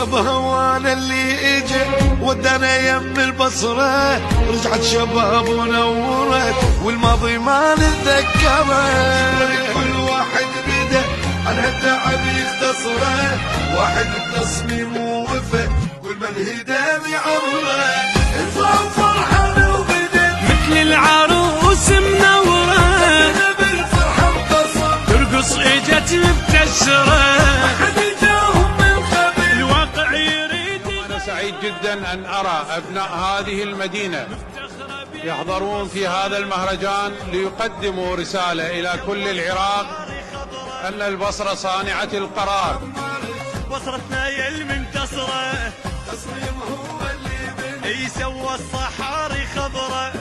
بهوانا اللي اجى ودانا يم البصرة، رجعت شباب ونورت والماضي ما نتذكره. كل واحد بدا عن هالتعب يختصره، واحد بتصميم ووفى كل من هدى بعمره. انصاف فرحان وبدا مثل العروس منوره، بالفرحة انتصر ترقص اجت مبتسره. سعيد جدا أن أرى أبناء هذه المدينة يحضرون في هذا المهرجان ليقدموا رسالة إلى كل العراق أن البصرة صانعة القرار. بصرتنا يا المنتصرة، تصميم هو اللي بني يسوى الصحاري خضرة.